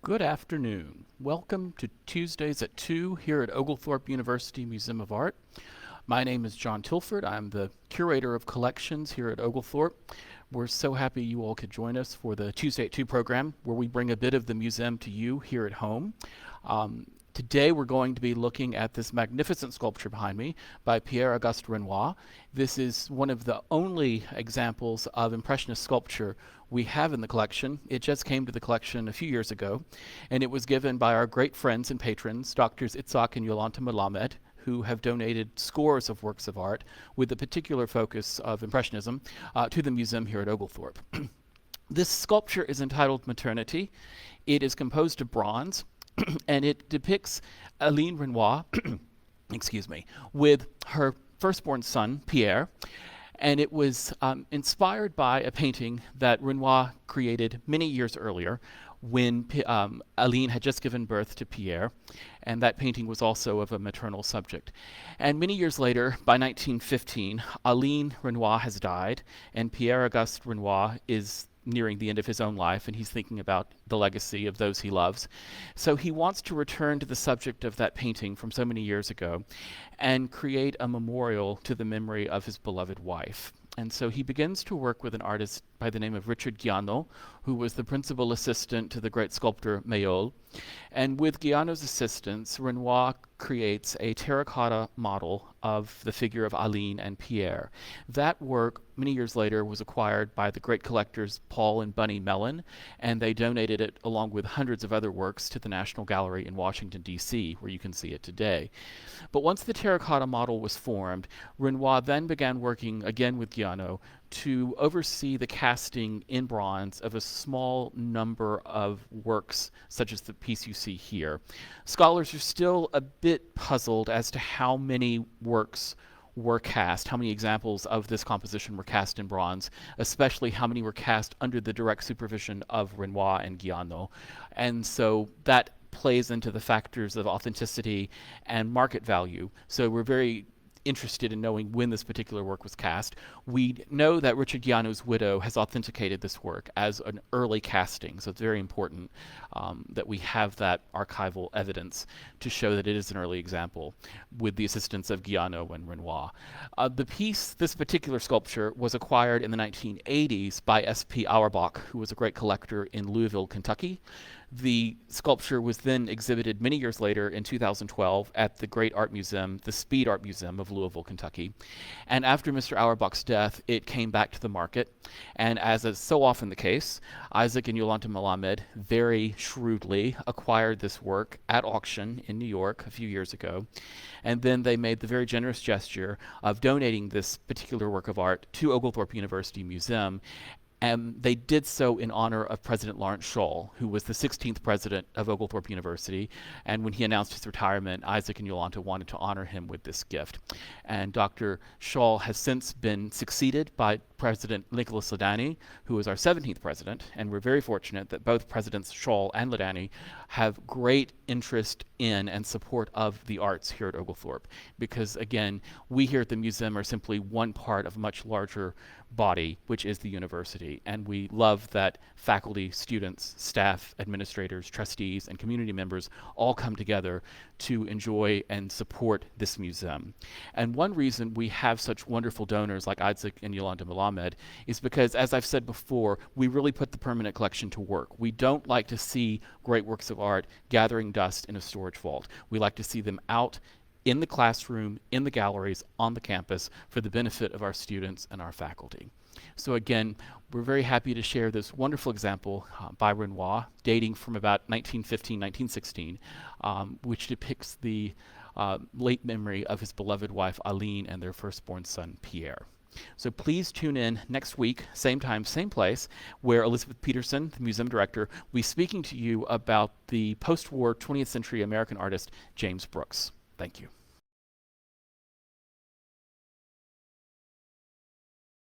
Good afternoon. Welcome to Tuesdays at 2 here at Oglethorpe University Museum of Art. My name is John Tilford. I'm the Curator of Collections here at Oglethorpe. We're so happy you all could join us for the Tuesday at 2 program, where we bring a bit of the museum to you here at home. Today we're going to be looking at this magnificent sculpture behind me by Pierre Auguste Renoir. This is one of the only examples of Impressionist sculpture we have in the collection. It just came to the collection a few years ago, and it was given by our great friends and patrons, Drs. Itzhak and Yolanta Melamed, who have donated scores of works of art with a particular focus of Impressionism to the museum here at Oglethorpe. This sculpture is entitled Maternity. It is composed of bronze, and it depicts Aline Renoir, excuse me, with her firstborn son, Pierre. And it was inspired by a painting that Renoir created many years earlier when Aline had just given birth to Pierre, and that painting was also of a maternal subject. And many years later, by 1915, Aline Renoir has died, and Pierre Auguste Renoir is nearing the end of his own life, and he's thinking about the legacy of those he loves. So he wants to return to the subject of that painting from so many years ago and create a memorial to the memory of his beloved wife. And so he begins to work with an artist by the name of Richard Guiano, who was the principal assistant to the great sculptor Mayol. And with Guiano's assistance, Renoir creates a terracotta model of the figure of Aline and Pierre. That work, many years later, was acquired by the great collectors Paul and Bunny Mellon, and they donated it along with hundreds of other works to the National Gallery in Washington, D.C., where you can see it today. But once the terracotta model was formed, Renoir then began working again with Guiano to oversee the casting in bronze of a small number of works, such as the piece you see here. Scholars are still a bit puzzled as to how many works were cast, how many examples of this composition were cast in bronze, especially how many were cast under the direct supervision of Renoir and Guiano. And so that plays into the factors of authenticity and market value. So we're very interested in knowing when this particular work was cast. We know that Richard Guiano's widow has authenticated this work as an early casting, so it's very important that we have that archival evidence to show that it is an early example with the assistance of Guiano and Renoir. This particular sculpture was acquired in the 1980s by S.P. Auerbach, who was a great collector in Louisville, Kentucky. The sculpture was then exhibited many years later in 2012 at the great art museum, the Speed Art Museum of Louisville, Kentucky. And after Mr. Auerbach's death, it came back to the market. And as is so often the case, Isaac and Yolanta Melamed very shrewdly acquired this work at auction in New York a few years ago. And then they made the very generous gesture of donating this particular work of art to Oglethorpe University Museum. And they did so in honor of President Lawrence Scholl, who was the 16th president of Oglethorpe University. And when he announced his retirement, Isaac and Yolanta wanted to honor him with this gift. And Dr. Scholl has since been succeeded by President Nicholas Ladany, who is our 17th president. And we're very fortunate that both Presidents Scholl and Ladany have great interest in and support of the arts here at Oglethorpe. Because again, we here at the museum are simply one part of a much larger body, which is the university. And we love that faculty, students, staff, administrators, trustees, and community members all come together to enjoy and support this museum. And one reason we have such wonderful donors like Isaac and Yolanta Melamed is because, as I've said before, we really put the permanent collection to work. We don't like to see great works of art gathering dust in a storage vault. We like to see them out in the classroom, in the galleries, on the campus for the benefit of our students and our faculty. So again, we're very happy to share this wonderful example by Renoir, dating from about 1915, 1916, which depicts the late memory of his beloved wife Aline and their firstborn son Pierre. So please tune in next week, same time, same place, where Elizabeth Peterson, the museum director, will be speaking to you about the post-war 20th century American artist James Brooks. Thank you.